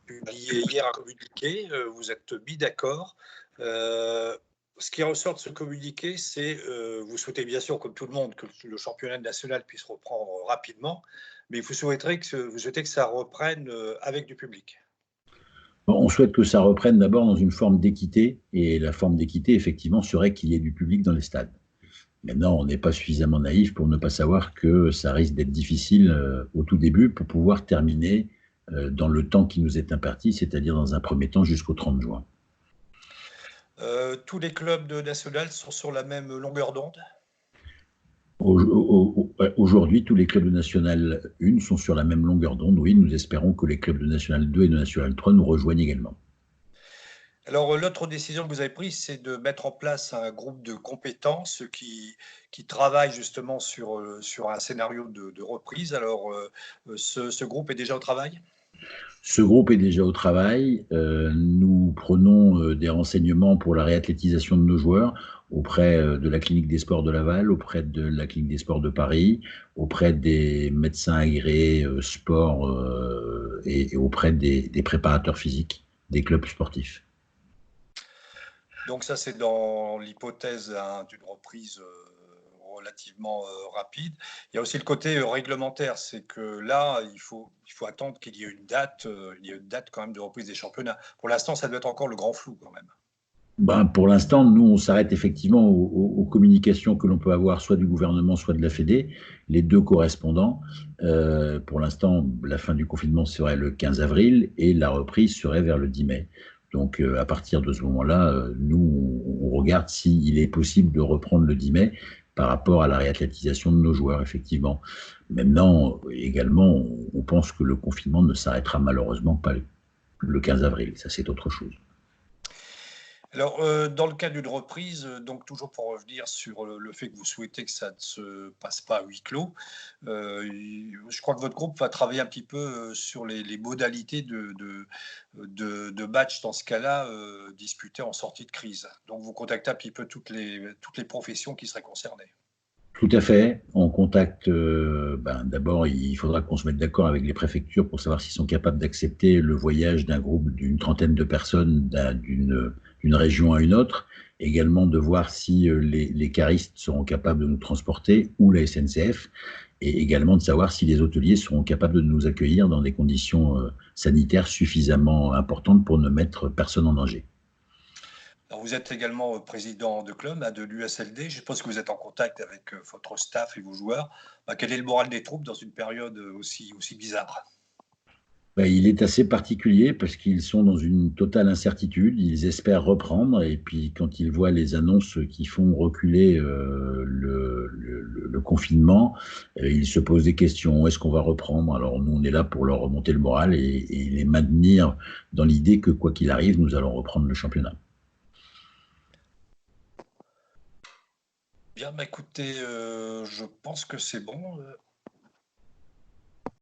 publié hier un communiqué, vous êtes mis d'accord. Ce qui ressort de ce communiqué, c'est, vous souhaitez bien sûr, comme tout le monde, que le championnat national puisse reprendre rapidement, mais vous souhaitez que ça reprenne, avec du public? On souhaite que ça reprenne d'abord dans une forme d'équité, et la forme d'équité, effectivement, serait qu'il y ait du public dans les stades. Maintenant, on n'est pas suffisamment naïf pour ne pas savoir que ça risque d'être difficile au tout début pour pouvoir terminer dans le temps qui nous est imparti, c'est-à-dire dans un premier temps jusqu'au 30 juin. Tous les clubs de national sont sur la même longueur d'onde? Aujourd'hui, tous les clubs de National 1 sont sur la même longueur d'onde. Oui, nous espérons que les clubs de National 2 et de National 3 nous rejoignent également. Alors, l'autre décision que vous avez prise, c'est de mettre en place un groupe de compétences qui travaille justement sur un scénario de reprise. Alors, ce groupe est déjà au travail? Ce groupe est déjà au travail. Nous prenons des renseignements pour la réathlétisation de nos joueurs auprès de la clinique des sports de Laval, auprès de la clinique des sports de Paris, auprès des médecins agréés sport et auprès des préparateurs physiques des clubs sportifs. Donc ça, c'est dans l'hypothèse, hein, d'une reprise, relativement, rapide. Il y a aussi le côté, réglementaire, c'est que là, il faut attendre qu'il y ait une date, il y a une date quand même de reprise des championnats. Pour l'instant, ça doit être encore le grand flou quand même. Ben, pour l'instant, nous, on s'arrête effectivement aux communications que l'on peut avoir soit du gouvernement, soit de la Fédé, les deux correspondants. Pour l'instant, la fin du confinement serait le 15 avril et la reprise serait vers le 10 mai. Donc, à partir de ce moment-là, nous, on regarde s'il est possible de reprendre le 10 mai par rapport à la réathlétisation de nos joueurs, effectivement. Maintenant, également, on pense que le confinement ne s'arrêtera malheureusement pas le 15 avril. Ça, c'est autre chose. Alors, dans le cas d'une reprise, donc toujours pour revenir sur le fait que vous souhaitez que ça ne se passe pas à huis clos, je crois que votre groupe va travailler un petit peu, sur les modalités de matchs dans ce cas-là, disputés en sortie de crise. Donc vous contactez un petit peu toutes les professions qui seraient concernées? Tout à fait. On contacte, d'abord, il faudra qu'on se mette d'accord avec les préfectures pour savoir s'ils sont capables d'accepter le voyage d'un groupe d'une trentaine de personnes d'une région à une autre. Également de voir si les caristes seront capables de nous transporter ou la SNCF. Et également de savoir si les hôteliers seront capables de nous accueillir dans des conditions sanitaires suffisamment importantes pour ne mettre personne en danger. Alors vous êtes également, président de club, hein, de l'USLD. Je suppose que vous êtes en contact avec, votre staff et vos joueurs. Bah, quel est le moral des troupes dans une période, aussi bizarre? Ben, il est assez particulier parce qu'ils sont dans une totale incertitude. Ils espèrent reprendre et puis quand ils voient les annonces qui font reculer le confinement, ils se posent des questions. Est-ce qu'on va reprendre? Alors nous, on est là pour leur remonter le moral et les maintenir dans l'idée que quoi qu'il arrive, nous allons reprendre le championnat. Bien, bah, écoutez, je pense que c'est bon,